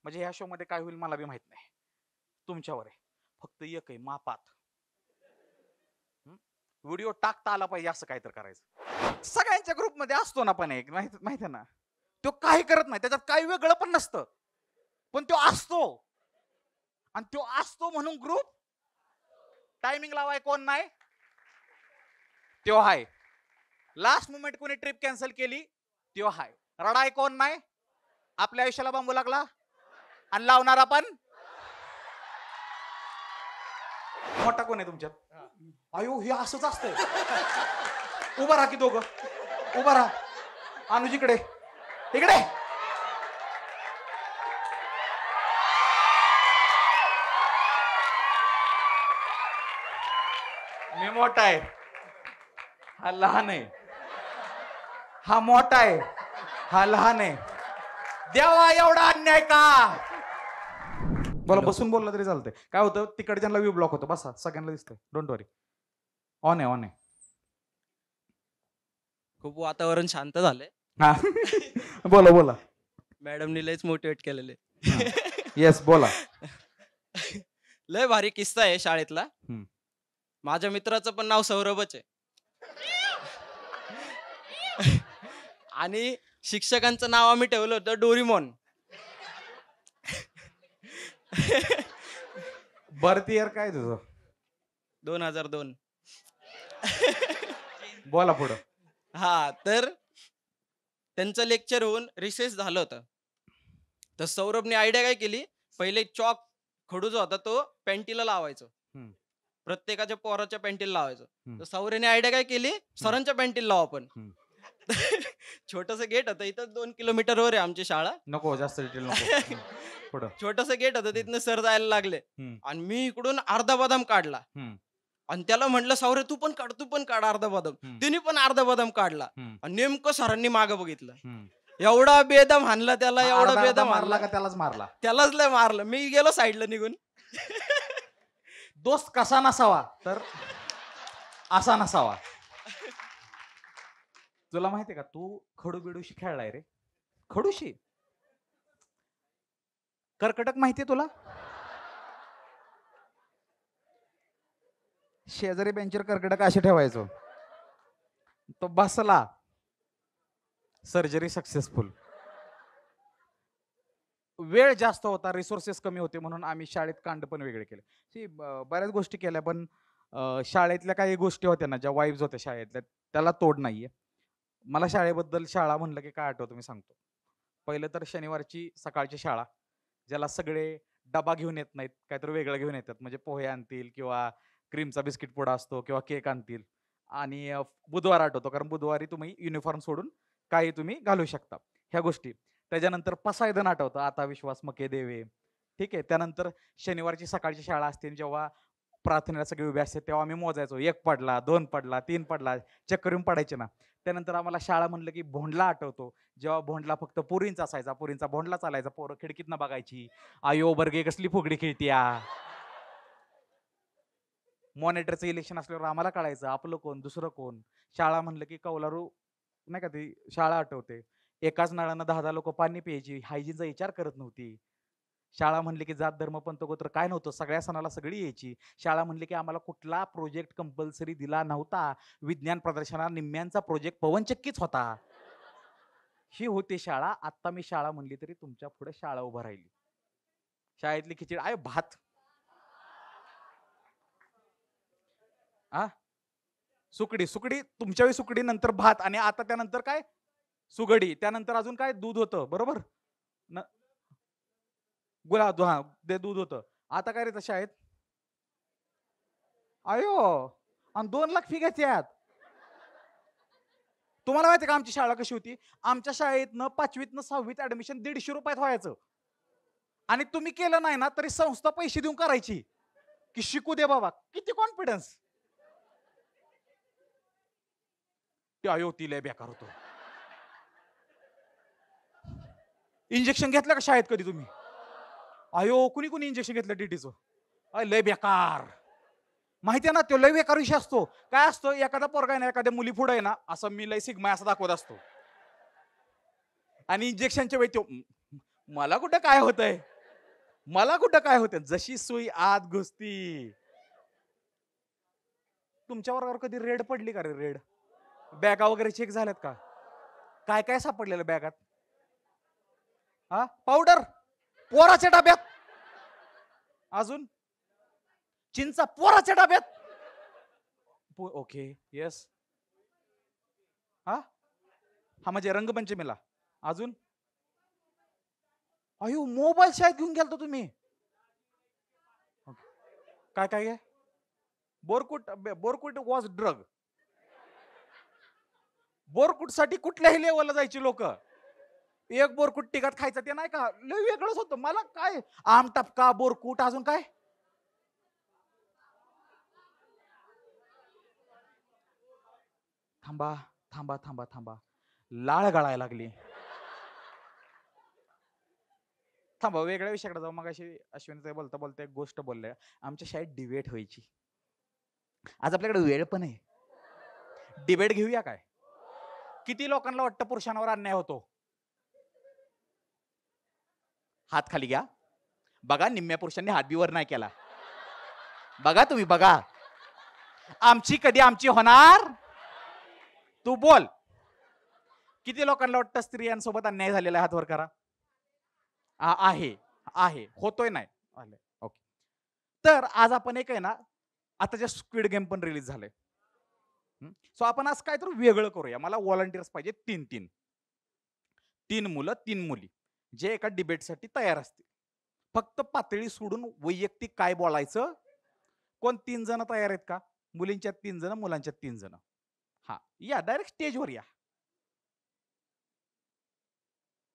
म्हणजे ह्या शो मध्ये काय होईल मला बी माहित नाही, तुमच्यावर आहे. फक्त एक आहे मापात, व्हिडिओ टाकता आला पाहिजे असं काहीतरी करायचं. सगळ्यांच्या ग्रुपमध्ये असतो ना, पण एक माहिती आहे ना, तो काही करत नाही, त्याच्यात काही वेगळं पण नसतं, पण तो असतो. आणि तो असतो म्हणून ग्रुप टायमिंग लावाय कोण नाही, तो हाय. लास्ट मोमेंट कोणी ट्रिप कॅन्सल केली, तो हाय. रडाय कोण नाही, आपल्या आयुष्याला बांबू लागला आणि लावणार आपण. मोठा कोण आहे तुमच्यात? अयो हे असंच असतंय. उभा राहा की दोघं, उभा राहा. अनुज इकडे, इकडे. मी मोठा आहे, हा लहान आहे. हा मोठा आहे, हा लहान आहे. देवा एवढा अन्याय का? बोला, बसून बोललं तरी चालतंय. काय होतं, तिकडच्यांना व्ह्यू ब्लॉक होतो. बसा, सगळ्यांना दिसतंय, डोंट वरी. ऑन आहे, ऑन आहे. खूप वातावरण शांत झालंय. हा बोला बोला. मॅडमनी लयच मोटिवेट केलेले. येस बोला. लय भारी किस्सा आहे शाळेतला. माझ्या मित्राचं पण नाव सौरभच आहे. आणि शिक्षकांचं नाव आम्ही ठेवलं होतं डोरीमॉन. बर्थ इयर काय तुझं? 2002. बोला पुढं. हा, तर त्यांचं लेक्चर होऊन रिसेस झालं होतं. तर सौरभने आयडिया काय केली, पहिले चॉक खडू जो होता तो पॅन्टीला लावायचो, प्रत्येकाच्या पोराच्या पॅन्टीला लावायचो. तर सौर्याने आयडिया काय केली, सरांच्या पॅन्टीला लावा आपण. छोटस गेट होतं इथं, 2 किलोमीटरवर आहे आमची शाळा. नको जास्त डिटेल नको. पुढं छोटस गेट होतं, तिथनं सर जायला लागले आणि मी इकडून अर्धा बदाम काढला आणि त्याला म्हटलं सौर्य तू पण काढ अर्धा बदाम. तिने पण अर्धा बदाम काढला आणि नेमकं सरांनी मागं बघितलं, एवढा बेदम हाणला त्याला, एवढा बेदम मारला का त्यालाच मारला? त्यालाच लय मारलं. मी गेलो साईडला निघून. दोस्त कसा नसावा तर असा नसावा. तुला माहितीये का, तू खडू बिडूशी खेळलाय रे. खडूशी कर्कटक माहितीये तुला? शेजारी बेंचवर कर्कटक असे ठेवायचो, तो बसला, सर्जरी सक्सेसफुल. वेळ जास्त होता, रिसोर्सेस कमी होते, म्हणून आम्ही शाळेत कांड पण वेगळे केले. बऱ्याच गोष्टी केल्या, पण शाळेतल्या काही गोष्टी होत्या ना, ज्या वाईब्स होत्या शाळेतल्या, त्याला तोड नाहीये. मला शाळेबद्दल, शाळा म्हणलं की काय आठवतं मी सांगतो. पहिलं तर शनिवारची सकाळची शाळा, ज्याला सगळे डबा घेऊन येत नाहीत, काहीतरी वेगळं घेऊन येतात, म्हणजे पोहे आणतील किंवा क्रीमचा बिस्किट पुडा असतो किंवा केक आणतील. आणि बुधवार आठवतो, कारण बुधवारी तुम्ही युनिफॉर्म सोडून काही तुम्ही घालू शकता, ह्या गोष्टी. त्याच्यानंतर पसायदन आठवतं, आता विश्वास मके देवे, ठीक आहे. त्यानंतर शनिवारची सकाळची शाळा असते, जेव्हा प्रार्थनेला सगळे उभे असते, तेव्हा आम्ही मोजायचो, 1 पडला, 2 पडला, 3 पडला, चक्कर येऊन पडायचे ना. त्यानंतर आम्हाला शाळा म्हणलं की भोंडला आठवतो, जेव्हा भोंडला फक्त पोरींचा असायचा, पोरींचा भोंडला चालायचा, पोरं खिडकीतनं बघायची, आयो बर्गे कसली फुगडी खेळतीया. मॉनिटरचं इलेक्शन असल्यावर आम्हाला कळायचं आपलं कोण दुसरं कोण. शाळा म्हणलं की कौलारू नाही का, ती शाळा आठवते. एकाच नळानं 10-10 लोक पाणी प्यायची, हायजीनचा विचार करत नव्हती. शाळा म्हणली की जात धर्म पंथ गोत्र काय नव्हतं, सगळ्या सणाला सगळी यायची. शाळा म्हणली की आम्हाला कुठला प्रोजेक्ट कंपल्सरी दिला नव्हता. विज्ञान प्रदर्शनात निम्म्यांचा प्रोजेक्ट पवनचक्कीच होता. ही होती शाळा. आता मी शाळा म्हणली तरी तुमच्या पुढे शाळा उभा राहिली. शाळेतली खिचडी आहे, भात, सुकडी, सुकडी तुमच्या वेळी सुकडी, नंतर भात, आणि आता त्यानंतर काय सुगडी, त्यानंतर अजून काय दूध होतं, बरोबर न, गुलाब, हा ते दूध होतं. आता काय रे शाळेत, अयो, आणि 2 लाख फी घ्यायच्यात. तुम्हाला माहिती का आमची शाळा कशी होती? आमच्या शाळेतनं 5वीतनं 6वीत ऍडमिशन 150 रुपयात व्हायचं, आणि तुम्ही केलं नाही ना तरी संस्था पैसे देऊन करायची की शिकू दे बाबा. किती कॉन्फिडन्स. ते अयो ती लय बेकार होतो. इंजेक्शन घेतलं का शाळेत कधी तुम्ही? अयो कुणी कुणी इंजेक्शन घेतलं डीटीचं? लय बेकार. माहिती आहे ना, तो लय बेकार विषय असतो. काय असतो, एखादा पोरगा आहे ना, एखाद्या मुली पुढे आहे ना, असं मी लय सिग्मा असं दाखवत असतो, आणि इंजेक्शनच्या वेळी तो मला कुठं काय होतंय, मला कुठं काय होते, जशी सुई आत घुसती. तुमच्या वर्गावर कधी रेड पडली का रे? रेड बॅगा वगैरे चेक झाल्यात का? काय काय सापडलेलं बॅगात? हा, पावडर पोराच्या डब्यात, अजून चिंचा पोराच्या डब्यात. Okay, yes. हा हा, म्हणजे रंगपंचमीला. अजून अयो, मोबाईल शाळेत घेऊन गेलता तुम्ही? काय काय आहे? बोरकुट. बोरकुट वॉज ड्रग. बोरकुट साठी कुठल्याही लेवलला जायची लोक. एक बोरकुट टिकत खायचं ते नाही का, लय वेगळंच होतं. मला काय आम टपका बोरकुट, अजून काय? थांबा थांबा थांबा थांबा, लाळ गळायला लागली. थांबा, वेगळ्या विषयाकडे जाऊ. मग अशी अश्विनी बोलता बोलता एक गोष्ट बोलल्या. आमच्या शाळेत डिबेट व्हायची. आज आपल्याकडे वेळ पण आहे, डिबेट घेऊया काय? किती लोकांना वाटतं पुरुषांवर अन्याय होतो? हात खाली घ्या. बघा, निम्म्या पुरुषांनी हात बिवर नाही केला. बघा तुम्ही, बघा. आमची कधी आमची होणार? तू बोल. किती लोकांना वाटतं स्त्रियांसोबत अन्याय झालेला आहे? हात वर करा. आहे आहे, होतोय नाही आले. ओके. तर आज आपण एक आहे ना, आता जे स्क्विड गेम पण रिलीज झाले. सो आपण आज काय तर वेगळं करूया. मला व्हॉलंटियर्स पाहिजे, तीन तीन. 3 मुलं 3 मुली, जे एका डिबेटसाठी तयार असतील. फक्त पातळी सोडून वैयक्तिक काय बोलायचं. कोण 3 जण तयार आहेत का? मुलींच्यात 3 जण, मुलांच्यात 3 जण. हा, या डायरेक्ट स्टेजवर या.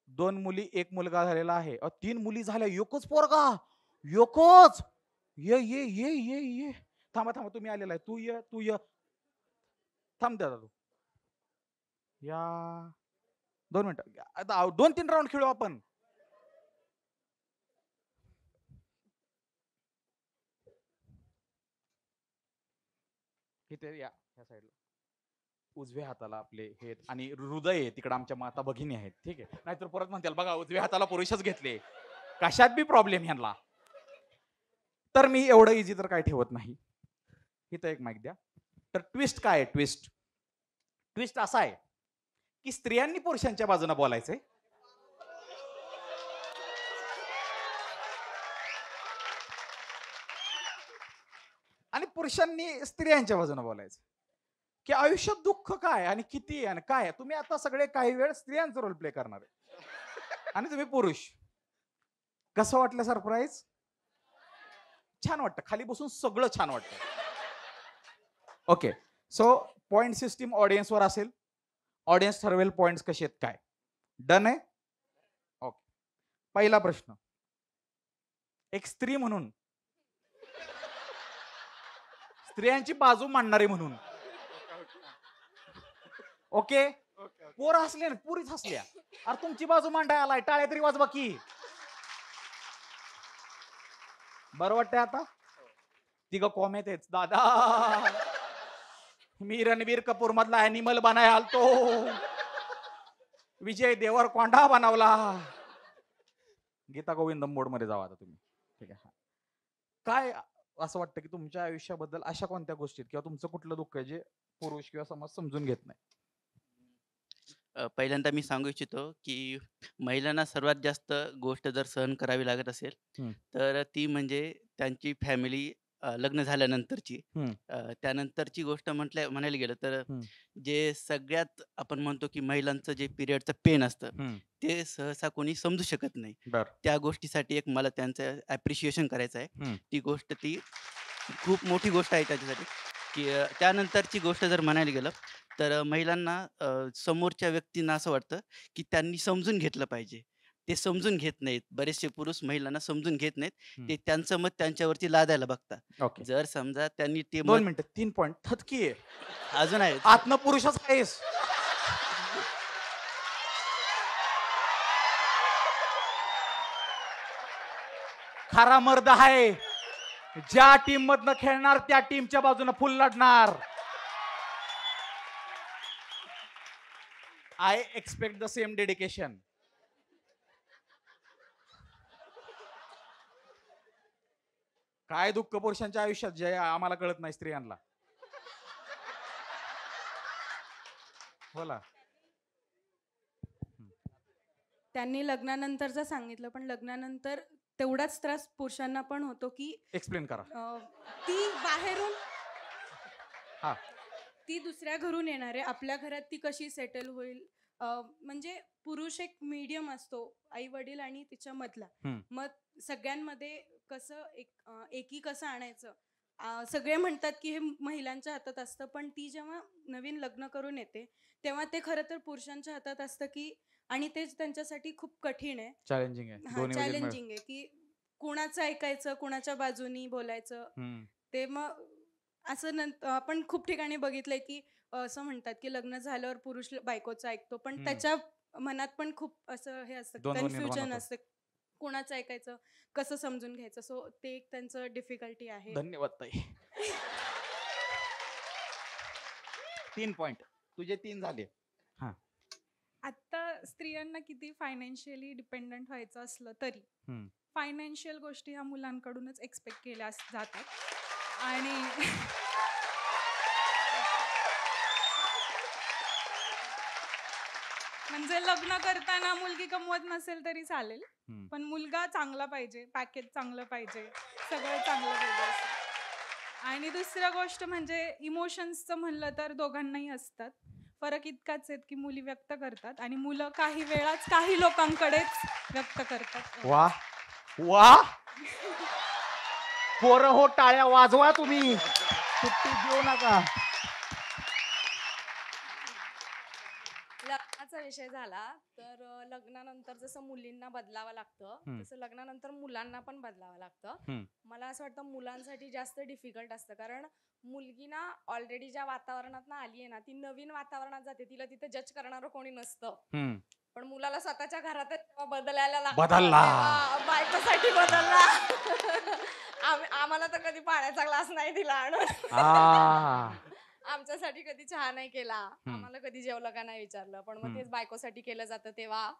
2 मुली 1 मुलगा झालेला आहे. 3 मुली झाल्या, एकच पोरगा. एकच. ये ये ये ये ये. थांबा थांबा, तुम्ही आलेला आहे. तू ये, तू ये. थांब दादा, तू या. 2 मिनिटं. आता 2-3 राऊंड खेळू आपण. इथे या, ह्या साईडला. उजव्या हाताला आपले हे आणि हृदय आहे, तिकडे आमच्या माता भगिनी आहेत. ठीक आहे, नाहीतर परत म्हणतील बघा उजव्या हाताला पुरुषच घेतले. कशात बी प्रॉब्लेम ह्यांना. तर मी एवढं इझी तर काय ठेवत नाही. इथं एक माईक द्या. तर ट्विस्ट काय आहे? ट्विस्ट ट्विस्ट असा आहे की स्त्रियांनी पुरुषांच्या बाजूने बोलायचंय, आणि पुरुषांनी स्त्रियांच्या बाजूने बोलायचं. की आयुष्यात दुःख काय आणि किती आहे आणि काय आहे. तुम्ही आता सगळे काही वेळ स्त्रियांचा रोल प्ले करणार आहे आणि तुम्ही पुरुष. कसं वाटलं सरप्राईज? छान वाटतं, खाली बसून सगळं छान वाटतं. ओके, सो पॉइंट सिस्टीम ऑडियन्सवर असेल. ऑडियन्स ठरवेल पॉइंट्स कसे आहेत काय. डन आहे? ओके. पहिला प्रश्न, एक स्त्री म्हणून, स्त्रियांची बाजू मांडणारी म्हणून. ओके, पोर हसले ना, पुरीच हसल्या. अरे तुमची बाजू मांडाय आलाय, टाळ्या तरी वाजवा की. बरं वाटतंय आता? तिघ कॉमेत आहेत दादा. मी रणबीर कपूर मधला अॅनिमल बनाय आलतो, विजय देवरकोंडा बनवला. गीता गोविंदम मोड मध्ये जावा आता तुम्ही. ठीक आहे. काय असं वाटतं की तुमच्या आयुष्याबद्दल अशा कोणत्या गोष्टीत किंवा तुमचं कुठलं दुःख आहे जे पुरुष किंवा समाज समजून घेत नाही? पहिल्यांदा मी सांगू इच्छितो, की महिलांना सर्वात जास्त गोष्ट जर सहन करावी लागत असेल, हं. तर ती म्हणजे त्यांची फॅमिली लग्न झाल्यानंतरची. हं. त्यानंतरची गोष्ट म्हणायला गेलं तर हं. जे सगळ्यात आपण म्हणतो, की महिलांचं जे पिरियडचं पेन असतं, हं. ते सहसा कोणी समजू शकत नाही. बर. त्या गोष्टीसाठी एक मला त्यांचं ॲप्रिशिएशन करायचं आहे. हं. ती गोष्ट ती खूप मोठी गोष्ट आहे त्याच्यासाठी, की त्यानंतरची गोष्ट जर म्हणायला गेलं, तर महिलांना समोरच्या व्यक्तींना असं वाटतं, की त्यांनी समजून घेतलं पाहिजे. ते समजून घेत नाहीत. बरेचसे पुरुष महिलांना समजून घेत नाहीत. हं. ते त्यांचं मत त्यांच्यावरती लादायला बघतात. ओके, जर समजा त्यांनी ते 2 मत मिनिटं. 3 पॉइंट थतकी आहे. अजून आहे. आतनं पुरुषच आहेस. खरा मर्द आहे ज्या टीम मधनं खेळणार त्या टीमच्या बाजूने फुल लढणार. I expect the same dedication. काय दुःख पुरुषांच्या आयुष्यात जे आम्हाला कळत नाही स्त्रियांना. बोला. त्यांनी लग्नानंतरचं सांगितलं, पण लग्नानंतर तेवढाच त्रास पुरुषांना पण होतो, की एक्सप्लेन करा. ती बाहेरून हा. ती दुसऱ्या घरून येणार आहे, आपल्या घरात ती कशी सेटल होईल. म्हणजे पुरुष एक मीडियम असतो, आई वडील आणि तिच्या मधला. मग सगळ्यांमध्ये कसं एकी कसं आणायचं. सगळे म्हणतात की हे महिलांच्या हातात असतं, पण ती जेव्हा नवीन लग्न करून येते तेव्हा ते खरं तर पुरुषांच्या हातात असतं, की आणि तेच त्यांच्यासाठी खूप कठीण आहे. चॅलेंजिंग आहे. हा, चॅलेंजिंग आहे, की कुणाचं ऐकायचं, कुणाच्या बाजूनी बोलायचं. ते मग असं आपण खूप ठिकाणी बघितलंय, की असं म्हणतात की लग्न झाल्यावर पुरुष बायकोचं ऐकतो, पण त्याच्या मनात पण खूप असं हे असतं, द्वंद्व निर्माण कन्फ्युजन होतं. असतं, कुणाचं ऐकायचं, कसं समजून घ्यायचं. सो ते एक त्यांचं डिफिकल्टी आहे. धन्यवाद ताई. 3 पॉइंट तुझे 3 झाले. आता स्त्रियांना किती फायनान्शियली डिपेंडंट व्हायचं असलं तरी फायनान्शियल गोष्टी ह्या मुलांकडूनच एक्सपेक्ट केल्या जातात. आणि म्हणजे लग्न करताना मुलगी कमवत नसेल तरी चालेल, पण मुलगा चांगला पाहिजे, पॅकेज चांगलं पाहिजे, सगळं चांगलं पाहिजे असं. आणि दुसरं गोष्ट म्हणजे इमोशन्सचं म्हणलं तर दोघांनाही असतात. फरक इतकाच आहेत की मुली व्यक्त करतात आणि मुलं काही वेळाच काही लोकांकडेच व्यक्त करतात. वा वा. पोरं हो, टाळ्या वाजवा तुम्ही, सुट्टी देऊ नका. लग्नाचा विषय झाला तर लग्नानंतर जसं मुलींना बदलावं लागतं तसं लग्नानंतर मुलांना पण बदलावं लागतं. मला असं वाटतं मुलांसाठी जास्त डिफिकल्ट असतं, कारण मुलगी ना ऑलरेडी ज्या वातावरणात आली आहे ना, ती नवीन वातावरणात जाते, तिला तिथे जज करणारं कोणी नसतं. पण मुलाला स्वतःच्या घरातच जेव्हा बदलायला लागतं, बदलला. तेव्हा बायकोसाठी बदलला. आम्हाला तर कधी पाण्याचा ग्लास नाही दिला आणून, आमच्यासाठी कधी चहा नाही केला, आम्हाला कधी जेवलं का नाही विचारलं, पण मग तेच बायकोसाठी केलं जातं तेव्हा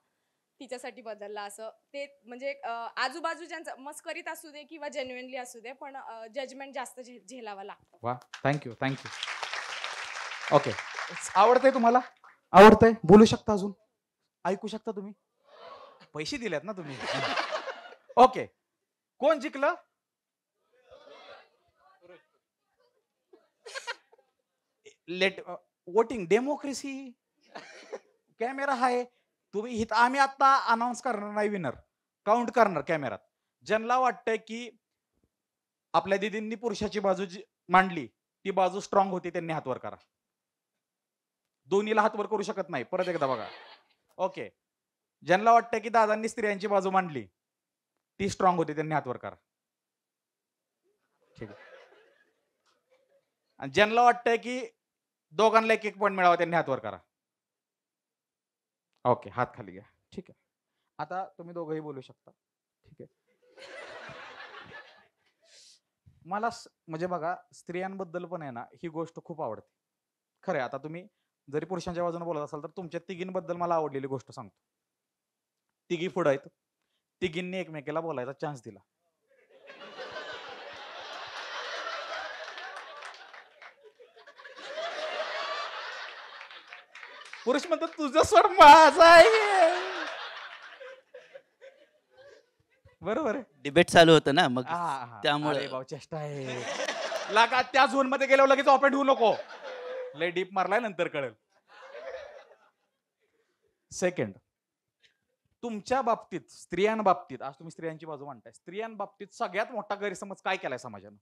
तिच्यासाठी बदलला. असं ते म्हणजे आजूबाजूच्यांचं मस्करीत असू दे किंवा जेन्युइनली असू दे, पण जजमेंट जास्त झेलावं लागतं. वा, थँक्यू. ओके, आवडतंय तुम्हाला? आवडतंय? बोलू शकता, अजून ऐकू शकता तुम्ही? पैसे दिलेत ना तुम्ही? ओके, कोण जिंकलं? Late voting democracy. कॅमेरा आहे, तुम्ही आम्ही आता अनाऊन्स करणार नाही विनर, काउंट करणार कॅमेरात. ज्यांना वाटतंय की आपल्या दिदींनी पुरुषाची बाजू मांडली, ती बाजू स्ट्रॉंग होती, त्यांनी हात वर करा. दोन्हीला हात वर करू शकत नाही, परत एकदा बघा. ओके, ज्यांना वाटतंय की दादांनी स्त्रियांची बाजू मांडली, ती स्ट्रॉंग होती, त्यांनी हात वर करा. ठीक आहे. आणि ज्यांना वाटतंय की दोघांना एक एक पॉईंट मिळावा, त्यांनी हात वर करा. ओके, हात खाली घ्या. ठीक आहे, आता तुम्ही दोघंही बोलू शकता. ठीक आहे. मला म्हणजे बघा, स्त्रियांबद्दल पण आहे ना, ही गोष्ट खूप आवडते. खरं आता तुम्ही जरी पुरुषांच्या बाजूने बोलत असाल तर तुमच्या तिघींबद्दल मला आवडलेली गोष्ट सांगतो. तिघी पुढे आहेत, तिघींनी एकमेकाला बोलायचा चान्स दिला. पुरुष म्हणतात तुझं स्वर माझा आहे. बरोबर आहे, डिबेट चालू होतं ना, मग त्यामुळे भाऊ चेष्टा आहे. लागा त्या झोन मध्ये गेल्यावर लगेच ऑपेंड होऊ नको, लय डीप मारलाय, नंतर कळेल. सेकंड, तुमच्या बाबतीत, स्त्रियांबाबतीत, आज तुम्ही स्त्रियांची बाजू मांडताय, स्त्रियांबाबतीत सगळ्यात मोठा गैरसमज काय केलाय समाजानं?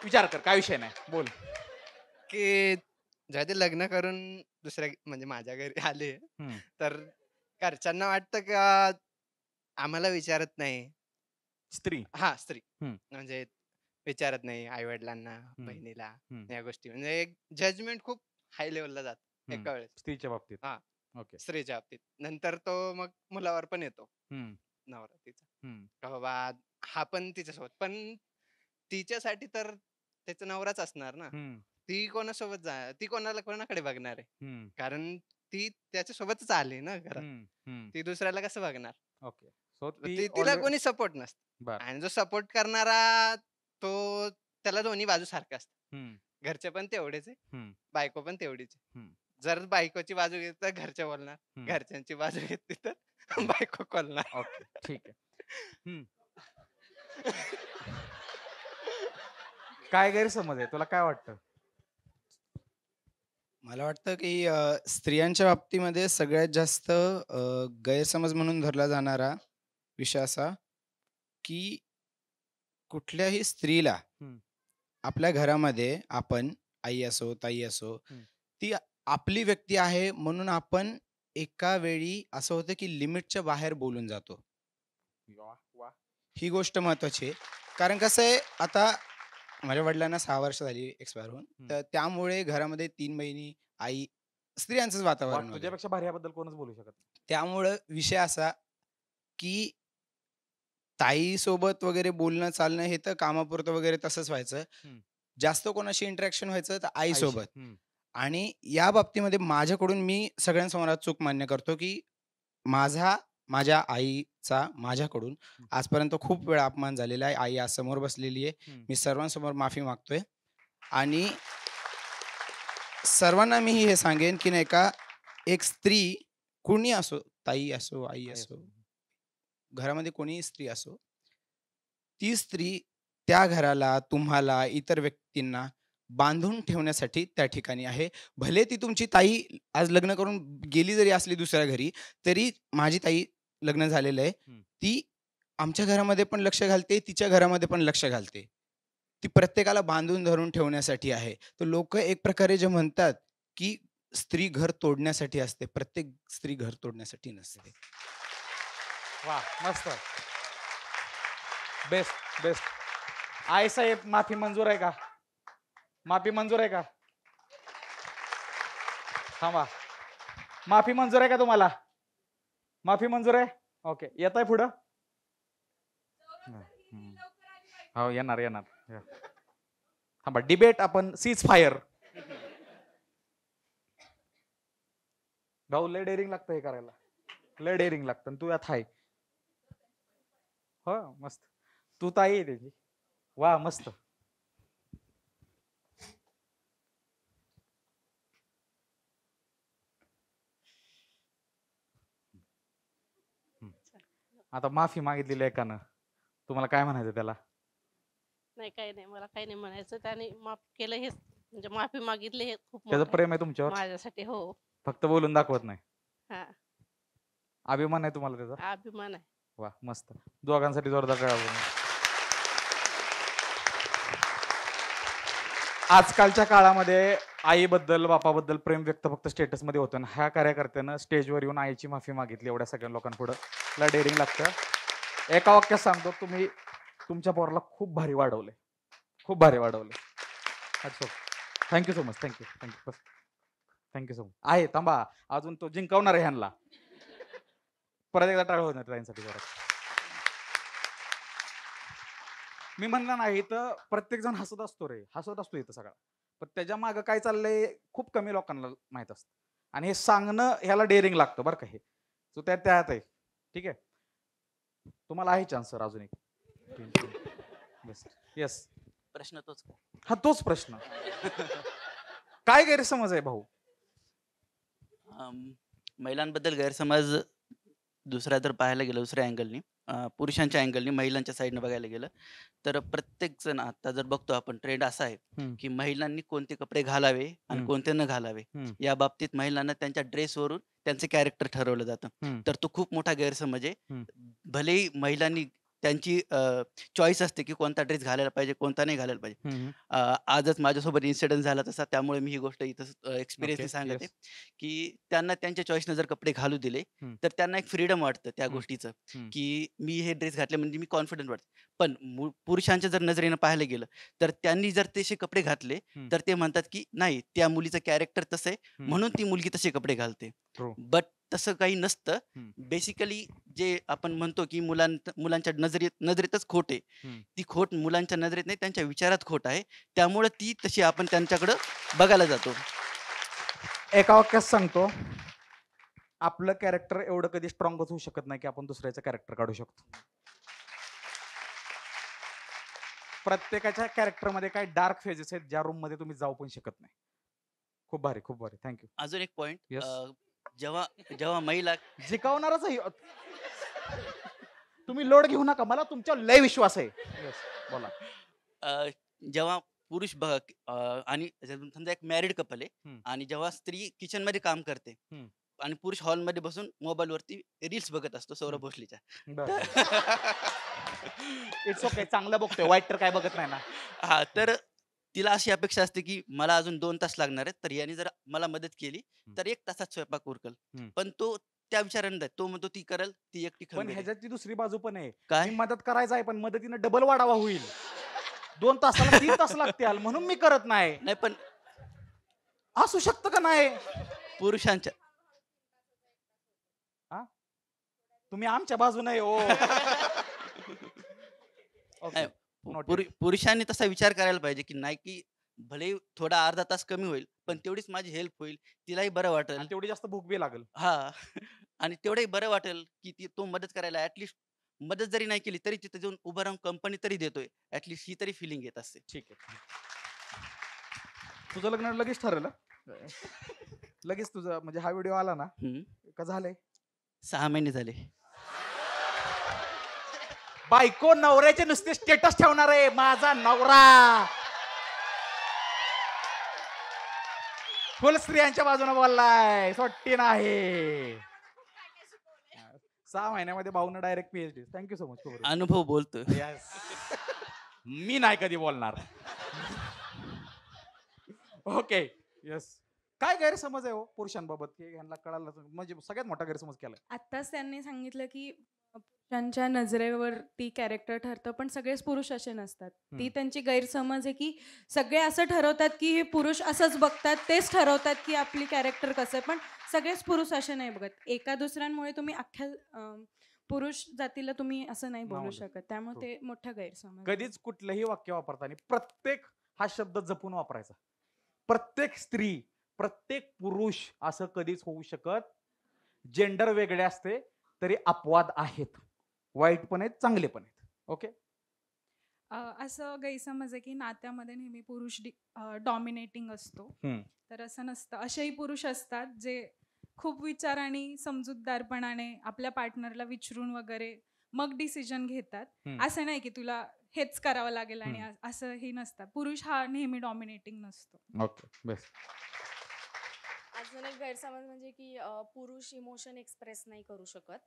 विचार कर, काय विषय नाही, बोल. की जेव्हा ते लग्न करून दुसऱ्या म्हणजे माझ्या घरी आले, तर घरच्यांना वाटतं का आम्हाला विचारत नाही. स्त्री स्त्री म्हणजे विचारत नाही आई वडिलांना, बहिणीला, या गोष्टी. म्हणजे एक जजमेंट खूप हाय लेवलला जात एका वेळेस स्त्रीच्या बाबतीत. ओके, स्त्रीच्या बाबतीत. नंतर तो मग मुलावर पण येतो, नवरा तिचा, का बाबा हा पण तिच्यासोबत, पण तिच्यासाठी तर त्याचा नवराच असणार ना. ती कोणासोबत ती कोणाकडे बघणार आहे, कारण ती त्याच्यासोबतच आली ना घरात, ती दुसऱ्याला कसं बघणार? ओके. सो तिला कोणी सपोर्ट नसतं. बर. आणि जो सपोर्ट करणारा तो त्याला दोन्ही बाजू सारखं असतं. घरचे पण तेवढेच आहे, बायको पण तेवढीच आहे. जर बायकोची बाजू घेतली तर घरचे बोलणार, घरच्यांची बाजू घेतली तर बायको बोलणार. ओके, ठीक आहे. काय गैरसमज आहे, तुला काय वाटतं? मला वाटतं की स्त्रियांच्या बाबतीमध्ये सगळ्यात जास्त गैरसमज म्हणून धरला जाणारा विषय असा की कुठल्याही स्त्रीला आपल्या घरामध्ये आपण आई असो ताई असो ती आपली व्यक्ती आहे म्हणून आपण एका वेळी असं होतं की लिमिटच्या बाहेर बोलून जातो. ही गोष्ट महत्वाची आहे. कारण कसं आहे, आता माझ्या वडिलांना 6 वर्ष झाली एक्सपायर होऊन, तर त्यामुळे घरामध्ये 3 बहिणी, आई, स्त्रियांचंच वातावरण होतं. तुझ्यापेक्षा भारी याबद्दल कोणच बोलू शकत नाही. त्यामुळं विषय असा की ताई सोबत वगैरे बोलणं चालणं हे तर कामापुरतं वगैरे तसंच व्हायचं. जास्त कोणाशी इंटरॅक्शन व्हायचं तर आई सोबत. आणि या बाबतीमध्ये माझ्याकडून मी सगळ्यांसमोर आज चूक मान्य करतो की माझ्या आईचा माझ्याकडून आजपर्यंत खूप वेळा अपमान झालेला आहे. आई आज समोर बसलेली आहे. मी सर्वांसमोर माफी मागतोय. आणि सर्वांना मी हे सांगेन की नाही का, एक स्त्री कोणी असो, ताई असो, आई असो, घरामध्ये कोणीही स्त्री असो, ती स्त्री त्या घराला, तुम्हाला, इतर व्यक्तींना बांधून ठेवण्यासाठी त्या ठिकाणी आहे. भले ती तुमची ताई आज लग्न करून गेली जरी असली दुसऱ्या घरी, तरी माझी ताई लग्न झालेलं आहे, ती आमच्या घरामध्ये पण लक्ष घालते, तिच्या घरामध्ये पण लक्ष घालते. ती प्रत्येकाला बांधून धरून ठेवण्यासाठी आहे. तर लोक एक प्रकारे जे म्हणतात की स्त्री घर तोडण्यासाठी असते, प्रत्येक स्त्री घर तोडण्यासाठी नसते. वा, मस्त, बेस्ट बेस्ट. आई साहेब, माफी मंजूर आहे का? माफी मंजूर आहे का? थांबा, माफी मंजूर आहे का तुम्हाला? माफी मंजूर आहे? ओके, येत आहे पुढं? हो, येणार. थांबा, डिबेट आपण सीज फायर. भाऊ, लय डेअरिंग लागतं हे करायला, लय डेअरिंग लागतं. तू यात आहे. हो, मस्त. तू ताई आहे त्याची. वा, मस्त. आता माफी मागितलेली एकानं, तुम्हाला काय म्हणायचं त्याला? नाही, काही नाही, मला काही नाही म्हणायचं. त्याने माफ केलं हेच, म्हणजे माफी मागितली हे खूप त्याचं मोठं आहे प्रेम आहे तुमच्यावर, माझ्यासाठी. हो, फक्त बोलून दाखवत नाही. हा, अभिमान आहे तुम्हाला त्याचा? अभिमान आहे. वा, मस्त. दोघांसाठी जोरदार टाळ्या वाजवा. आजकालच्या काळामध्ये आईबद्दल, बापाबद्दल प्रेम व्यक्त फक्त स्टेटस मध्ये होतं. ह्या कार्यकर्त्यानं स्टेजवर येऊन आईची माफी मागितली एवढ्या सगळ्या लोकांपुढं. ला डेअरिंग लागतं. एका वाक्यात सांगतो, तुम्ही तुमच्या पोराला खूप भारी वाढवले, खूप भारी वाढवले. Thank you so much. Thank you so much. आहे, थांबा, अजून तो जिंकवणार आहे ह्यांना. परत एकदा टाळ होणार त्यांसाठी. मी म्हणलं नाही तर प्रत्येक जण हसत असतो रे, हसत असतो इथं सगळा, पण त्याच्या मागं काय चाललंय खूप कमी लोकांना माहित असतं. आणि हे सांगणं ह्याला डेअरिंग लागतं बरं का. हे तो त्यात आहे. ठीक आहे, तुम्हाला आहे चान्स सर अजून एक. येस, प्रश्न तोच. हा, तोच प्रश्न. काय गैरसमज आहे भाऊ? महिलांबद्दल गैरसमज दुसरा जर पाहायला गेलं, दुसऱ्या अँगलनी, पुरुषांच्या अँगलनी, महिलांच्या साईडनं बघायला गेलं तर प्रत्येक जण आता जर बघतो आपण, ट्रेंड असा आहे की महिलांनी कोणते कपडे घालावे आणि कोणते न घालावे, या बाबतीत महिलांना त्यांच्या ड्रेसवरून त्यांचे कॅरेक्टर ठरवलं जातं. तर तो खूप मोठा गैरसमज आहे. भलेही महिलांनी त्यांची चॉईस असते की कोणता ड्रेस घालायला पाहिजे, कोणता नाही घालायला पाहिजे. आजच माझ्यासोबत इन्सिडेंट झाला तसा, त्यामुळे मी ही गोष्ट इथं एक्सपिरियन्सली सांगते की त्यांना त्यांच्या चॉईसनं जर कपडे घालू दिले तर त्यांना एक फ्रीडम वाटतं त्या गोष्टीचं की मी हे ड्रेस घातले म्हणजे मी कॉन्फिडंट वाटते. पण पुरुषांच्या जर नजरेनं पाहायला गेलं तर त्यांनी जर तसे कपडे घातले तर ते म्हणतात की नाही, त्या मुलीचं कॅरेक्टर तसं आहे म्हणून ती मुलगी तसे कपडे घालते. बट तसं काही नसतं. बेसिकली जे आपण म्हणतो की मुलांच्या नजरेतच खोट आहे, ती खोट मुलांच्या नजरेत नाही, त्यांच्या विचारात खोट आहे. त्यामुळे ती तशी आपण त्यांच्याकडं बघायला जातो. एका वाक्यात सांगतो, आपलं कॅरेक्टर एवढं कधी स्ट्रॉंगच होऊ शकत नाही की आपण दुसऱ्याचं कॅरेक्टर काढू शकतो. प्रत्येकाच्या कॅरेक्टरमध्ये काही डार्क फेजेस आहेत ज्या रूम मध्ये तुम्ही जाऊ पण शकत नाही. खूप भारी, खूप भारी. थँक्यू. अजून एक पॉइंट, Yes. जेव्हा जेव्हा महिला जिकावणारच आहे. तुम्ही लोड घेऊ नका, मला तुमच्यावर लय विश्वास आहे. Yes, बोला. अ, जेव्हा पुरुष आणि समजा एक मॅरिड कपल आहे आणि जेव्हा स्त्री किचन मध्ये काम करते आणि पुरुष हॉल मध्ये बसून मोबाईल वरती रील्स बघत असतो सौरभ भोसलेच्या. इट्स ओके, चांगलं बघतोय, वाईट तर काय बघत नाही ना. हा, तर तिला अशी अपेक्षा असते की मला अजून 2 तास लागणार आहेत, तर याने जर मला मदत केली तर 1 तासात स्वयंपाक उरकल. पण तो त्या विचाराने नाही, तो म्हणतो ती करल, ती एकटी पण खंबीर आहे. ह्याच्यात ती दुसरी बाजू पण आहे. काय? मी मदत करायचं आहे पण मदतीनं डबल वाढावा होईल. 2 तासाला 3 तास लागतील म्हणून मी करत नाही. नाही, पण असू शकतं का नाही? पुरुषांच्या तुम्ही आमच्या बाजूने आहे, ओ. नाही, Noted. पुरुषांनी तसा विचार करायला पाहिजे की नाही की भले थोडा अर्धा तास कमी होईल पण तेवढीच माझी हेल्प होईल, तिलाही बरं वाटेल. आणि तेवढी जास्त भूक बी लागेल. हा आणि तेवढंही बरं वाटेल की तो मदत करायला ऍटलिस्ट मदत जरी नाही केली तरी तिथे जाऊन उभं राहून कंपनी तरी देतोय, ऍटलिस्ट ही तरी फिलिंग येत असते. ठीक आहे. तुझं लग्न लगेच ठरलं? लगेच तुझं म्हणजे हा व्हिडिओ आला ना का झालंय? 6 महिने झाले. बायको नवऱ्याचे नुसते स्टेटस ठेवणार आहे, माझा नवरा. फुल स्त्रियांच्या बाजूने बोललाय, सोट्टी नाही. 6 महिन्यामध्ये भाऊन direct PhD. Thank you so much. अनुभव बोलतोय. मी नाही कधी बोलणार. ओके. येस. काय गैरसमज आहे हो पुरुषांबाबत की यांना कळालं, म्हणजे सगळ्यात मोठा गैरसमज केलाय? आत्ताच त्यांनी सांगितलं की पुरुषांच्या नजरेवर ती कॅरेक्टर ठरतं, पण सगळेच पुरुष असे नसतात. ती त्यांची गैरसमज आहे की सगळे असं ठरवतात की हे पुरुष असंच बघतात, तेच ठरवतात की आपली कॅरेक्टर कसं आहे, पण सगळेच पुरुष असे नाही बघत. एका दुसऱ्यांमुळे तुम्ही अख्ख्या पुरुष जातीला तुम्ही असं नाही बोलू शकत. त्यामुळे ते मोठा गैरसमज. कधीच कुठलंही वाक्य वापरताना प्रत्येक हा शब्द जपून वापरायचा. प्रत्येक स्त्री, प्रत्येक पुरुष असं कधीच होऊ शकत. जेंडर वेगळे असते तरी अपवाद आहेत, वाईट पण आहेत, चांगले पण आहेत. ओके. असं गैरसमज आहे की नात्यामध्ये नेहमी पुरुष डॉमिनेटिंग असतो, तर असं नसतं. असेही पुरुष असतात जे खूप विचार आणि समजूतदारपणाने आपल्या पार्टनरला विचारून वगैरे मग डिसिजन घेतात. असं नाही की तुला हेच करावं लागेल आणि असंही नसतं. पुरुष हा नेहमी डॉमिनेटिंग नसतो. Okay, best. अजून एक गैरसमज म्हणजे की पुरुष इमोशन एक्सप्रेस नाही करू शकत,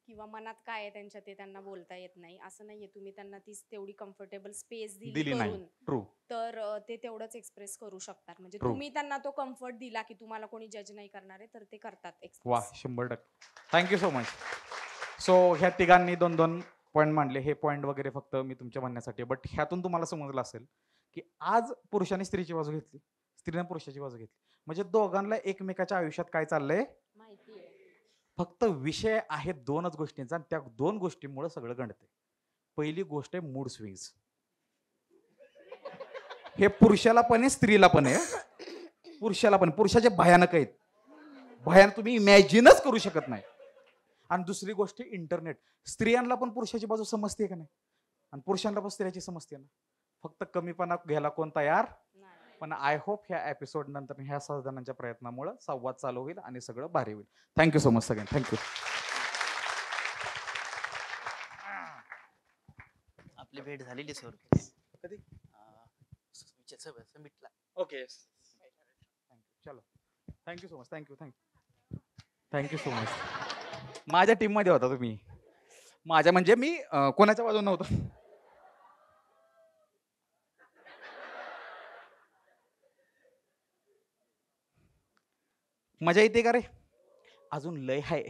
किंवा मनात काय आहे त्यांच्या ते त्यांना बोलता येत नाही. असं नाहीये, तुम्ही त्यांना ती तेवढी कम्फर्टेबल स्पेस दिली नाही. ट्रू. तर ते तेवढंच एक्सप्रेस करू शकतात. म्हणजे तुम्ही त्यांना तो कम्फर्ट दिला की तुम्हाला कोणी जज नाही करणार आहे, तर ते करतात वा, express. 100%. Thank you so much. So ह्या तिघांनी 2-2 पॉईंट मांडले. हे पॉईंट वगैरे फक्त मी तुमच्या म्हणण्यासाठी, बट ह्यातून तुम्हाला समजलं असेल की आज पुरुषाने स्त्रीची बाजू घेतली, स्त्रीने पुरुषाची बाजू घेतली, म्हणजे दोघांना एकमेकाच्या आयुष्यात काय चाललंय माहिती आहे. फक्त विषय आहे 2च गोष्टींचा आणि त्या 2 गोष्टींमुळे सगळं गणते. पहिली गोष्ट आहे मूड स्विंग्स. हे पुरुषाला पण आहे, स्त्रीला पण आहे. पुरुषाला पण, पुरुषाचे भयानक आहेत, भयानक तुम्ही इमॅजिनच करू शकत नाही. आणि दुसरी गोष्ट इंटरनेट. स्त्रियांना पण पुरुषाची बाजू समजते का नाही, आणि पुरुषांना पण स्त्रियाची समजते ना. फक्त कमीपणा घ्यायला कोण तयार. पण आय होप ह्या एपिसोड नंतर ह्या 6 जणांच्या प्रयत्नामुळे संवाद चालू होईल आणि सगळं भारी होईल. थँक्यू सो मच सगळ्यांना. थँक्यू. आपली भेट झालेली सर कधी? समिटला. ओके. चलो, thank you so much. Thank you so much. माझ्या टीम मध्ये होता तुम्ही. माझ्या म्हणजे मी कोणाच्या बाजूने नव्हतो. मजा येते का रे? अजून लय आहे.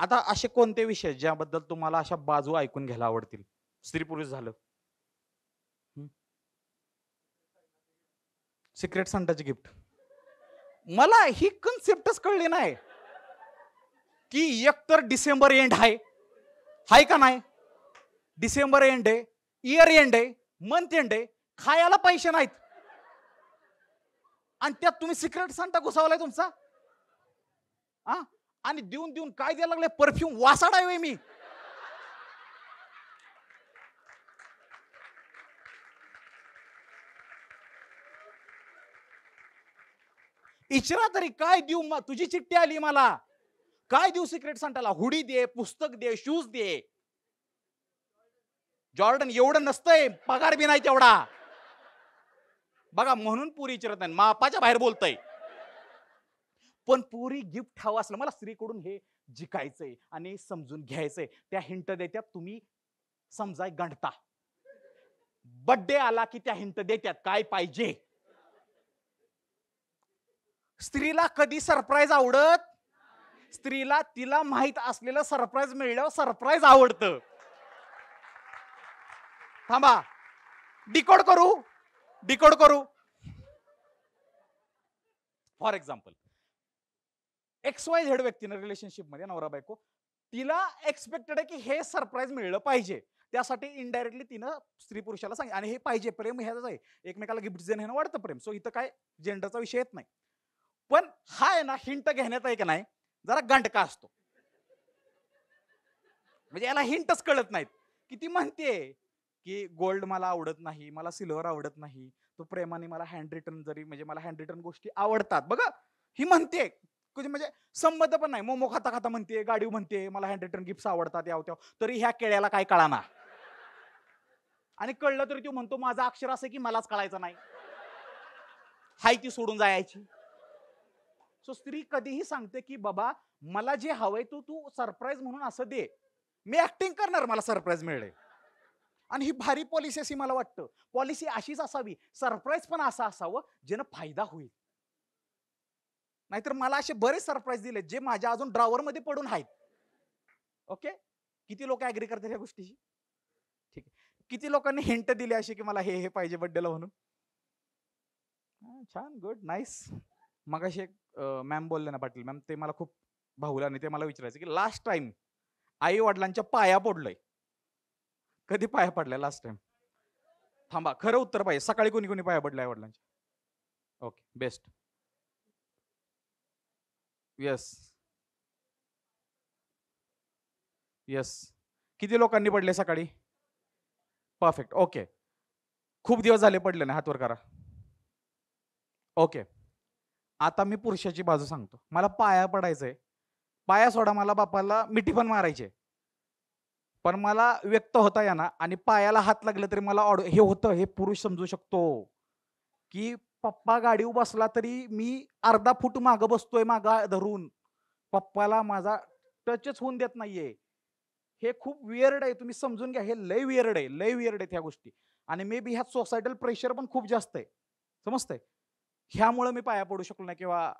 आता असे कोणते विषय ज्याबद्दल तुम्हाला अशा बाजू ऐकून घ्यायला आवडतील? स्त्री पुरुष झालं, सिक्रेट सांताची गिफ्ट. मला ही कन्सेप्टच कळली नाही की एकतर डिसेंबर एंड हाय का नाही. डिसेंबर एंड आहे, इयर एंड आहे, मंथ एंड आहे, खायला पैसे नाहीत आणि त्यात तुम्ही सिक्रेट सांता घुसावलाय तुमचा. हा, आणि देऊन देऊन काय द्यायला लागले, परफ्यूम वासाडाय मी. इचरा तरी काय देऊ, तुझी चिठ्ठी आली मला, काय देऊ सिक्रेट सांटाला? हुडी दे, पुस्तक दे, शूज दे. जॉर्डन एवढं नसतंय, पगार बी नाही तेवढा. बघा म्हणून पुरी इचरत नाही, मापाच्या बाहेर बोलतय. पण पुरी गिफ्ट हवं असलं, मला स्त्रीकडून हे जिकायचंय आणि समजून घ्यायचंय, त्या हिंट देत्यात, तुम्ही समजाय गंडता. बर्थडे आला की त्या हिंट देत्यात काय पाहिजे. स्त्रीला कधी सरप्राईज आवडत, स्त्रीला तिला माहित असलेलं सरप्राईज मिळल्यावर सरप्राईज आवडतं. थांबा, डिकोड करू. फॉर एक्झाम्पल, XYZ व्यक्तीनं रिलेशनशिप मध्ये नवरा बायको, तिला एक्सपेक्टेड आहे की हे सरप्राईज मिळलं पाहिजे, त्यासाठी इनडायरेक्टली तिनं स्त्री पुरुषाला सांगितलं. आणि हे पाहिजे, प्रेम ह्याच आहे, एकमेकाला गिफ्ट देणं ह्यानं वाढतं प्रेम. सो इथं काय जेंडरचा विषय येत नाही. पण हा आहे ना, हिंट घेण्यात आहे का नाही, जरा गंडका असतो. म्हणजे याला हिंटच कळत नाहीत. की ती म्हणते की गोल्ड मला आवडत नाही, मला सिल्वर आवडत नाही, तो प्रेमाने मला हँड रिटर्न, जरी म्हणजे मला हँड रिटर्न गोष्टी आवडतात. बघा ही म्हणते, म्हणजे संबंध पण नाही, मोमो खाता खाता म्हणते, गाडी म्हणते मला हँड रिटर्न गिफ्ट आवडतात, याव त्याव. तरी ह्या केळ्याला काय कळाना, आणि कळलं तरी तो म्हणतो माझा अक्षर असं की मलाच कळायचं नाही, हाय ती सोडून जायची. सो स्त्री कधीही सांगते की बाबा मला जे हवंय तू सरप्राईज म्हणून असं दे, मी ऍक्टिंग करणार, मला सरप्राईज मिळेल. आणि ही भारी पॉलिसी अशी मला वाटतं. पॉलिसी अशीच असावी, सरप्राईज पण असं असावं ज्यानं फायदा होईल. नाहीतर मला असे बरेच सरप्राईज दिले जे माझ्या अजून ड्रॉवर मध्ये पडून आहेत. ओके, किती लोक ऍग्री करतात या गोष्टीशी? ठीक आहे. किती लोकांनी हिंट दिली अशी की मला हे पाहिजे बर्थडेला म्हणून? छान, गुड, नाईस. मग अशी एक मॅम बोलले ना, पाटील मॅम, ते मला खूप भावलं आणि ते मला विचारायचं की लास्ट टाइम आई वडिलांच्या पाया पडलोय, कधी पाया पडलाय लास्ट टाइम? थांबा, खरं उत्तर पाहिजे. सकाळी कोणी कोणी पाया पडलाय वडिलांच्या? Okay, best. Yes yes. किती लोकांनी पडले सकाळी? परफेक्ट. ओके, खूप दिवस झाले पडले ना, हात वर करा. ओके, आता मी पुरुषाची बाजू सांगतो. मला पाया पडायचंय, पाया सोडा, मला बापाला मिठी पण मारायचे, पण मला व्यक्त होता या ना, आणि पायाला हात लागले तरी मला हे होतं. हे पुरुष समजू शकतो की पप्पा गाडीवर बसला तरी मी अर्धा फूट मागं बसतोय, मागं धरून, पप्पाला माझा टचच होऊन देत नाहीये. हे खूप वियर्ड आहे, तुम्ही समजून घ्या. हे लय वियर्ड आहे, लय वियर्ड आहे ह्या गोष्टी. आणि मे बी ह्यात सोसायटल प्रेशर पण खूप जास्त आहे, समजतंय? ह्यामुळे मी पाया पडू शकलो नाही, किंवा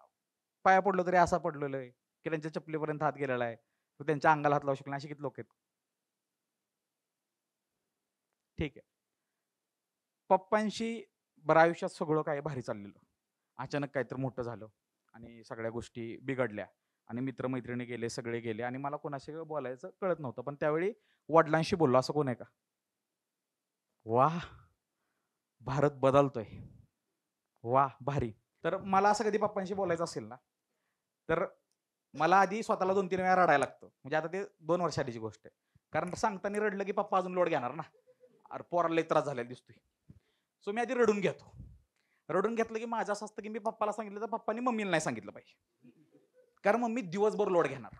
पाया पडलो तरी असा पडलेलो आहे की त्यांच्या चपलीपर्यंत हात गेलेला आहे, त्यांच्या अंगाला हात लावू शकलो नाही. असे किती लोक आहेत? ठीक आहे. पप्पांशी बरं आयुष्यात सगळं काय भारी चाललेलं, अचानक काहीतरी मोठं झालं आणि सगळ्या गोष्टी बिघडल्या, आणि मित्रमैत्रिणी गेले, सगळे गेले, आणि मला कोणाशी बोलायचं कळत नव्हतं. पण त्यावेळी वडिलांशी बोललो. असं कोण आहे का? वाह, भारत बदलतोय, वाह, भारी. तर मला असं कधी पप्पांशी बोलायचं असेल ना, तर मला आधी स्वतःला 2-3 वेळा रडायला लागतं. म्हणजे आता ते 2 वर्ष आधीची गोष्ट आहे, कारण सांगताना रडलं की पप्पा अजून लोड घेणार ना, अरे पोराला लई त्रास झालेला दिसतोय. सो मी आधी रडून घेतो. रडून घेतलं की माझं असं असतं की मी पप्पाला सांगितलं तर पप्पानी मम्मीला नाही सांगितलं पाहिजे, कारण मम्मी दिवसभर लोड घेणार.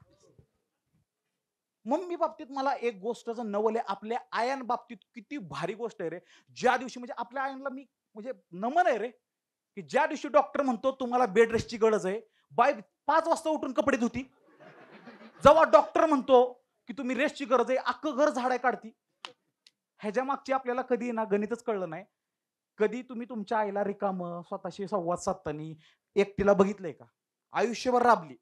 मम्मी बाबतीत मला एक गोष्टचं नवल आहे, आपल्या आयान बाबतीत किती भारी गोष्ट आहे रे. ज्या दिवशी, म्हणजे आपल्या आयांना मी म्हणजे नमन आहे रे, की ज्या दिवशी डॉक्टर म्हणतो तुम्हाला बेड रेस्टची गरज आहे, बाय 5 वाजता उठून कपडे धुती. जेव्हा डॉक्टर म्हणतो की तुम्ही रेस्टची गरज आहे, अख्खं घर झाडाय काढती. ह्याच्या मागची आपल्याला कधी ना गणितच कळलं नाही. कधी तुम्ही तुमच्या आईला रिकामं स्वतःशी संवाद साधताना एकटीला बघितलंय का? आयुष्यभर राबली,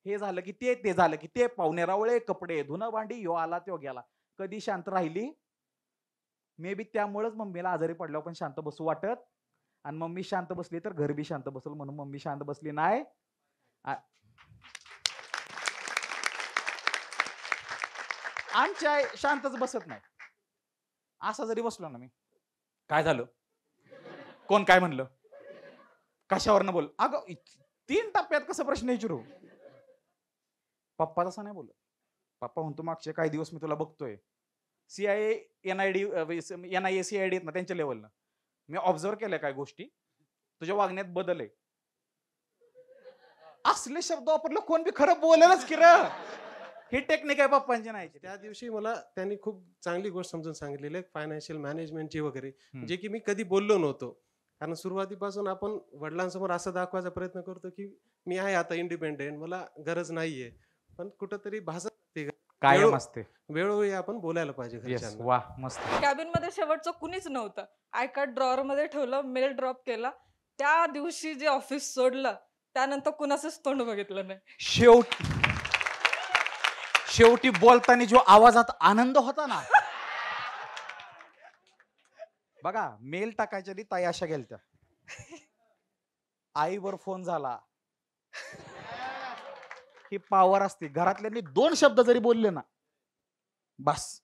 हे झालं की ते झालं की ते, पाहुणे रावळे, कपडे धुणं भांडी, ह्यो आला त्यो गेला, कधी शांत राहिली? मे बी त्यामुळेच मम्मीला आजारी पडल्यावर पण शांत बसू वाटत, आणि मम्मी शांत बसली तर घर बी शांत बसल, म्हणून मम्मी शांत बसली नाही. आमची आई शांतच बसत नाही. असा जरी बसलो ना मी, काय झालं, कोण काय म्हणलं, कशावरनं बोल, अगं 3 टप्प्यात कसं प्रश्न विचारू? पप्पा तसा नाही बोलत. पप्पा म्हणतो मागचे काही दिवस मी तुला बघतोय, CIA NID NIA CID आहेत ना त्यांच्या लेवलनं मी ऑब्झर्व केल्या काय गोष्टी, तुझ्या वागण्यात बदल आहे. असले शब्द वापरले कोण बी खरं बोलेलच की र. ही टेक्निक आहे पप्पांची नाही. त्या दिवशी मला त्यांनी खूप चांगली गोष्ट समजून सांगितलेली आहे फायनान्शियल मॅनेजमेंटची वगैरे, जे की मी कधी बोललो नव्हतो. कारण सुरुवातीपासून आपण वडिलांसमोर असं दाखवायचा प्रयत्न करतो की मी आहे आता इंडिपेंडेंट, मला गरज नाहीये, पण कुठंतरी भाषा कायम असते. वेळोवेळी आपण बोलायला पाहिजे येस, घरच्यांना. वा मस्त. कॅबिन मध्ये शेवटचं कुणीच नव्हतं. आय कार्ड ड्रॉवर मध्ये ठेवलं, मेल ड्रॉप केला. त्या दिवशी जे ऑफिस सोडलं त्यानंतर कुणाचंच तोंड बघितलं नाही. शेवटी बोलताना जो आवाजात आनंद होता ना, बघा मेल टाकायच्या आधी ताई अशा गेलत्या, आईवर फोन झाला, ही पावर असते. घरातल्यांनी 2 शब्द जरी बोलले ना बस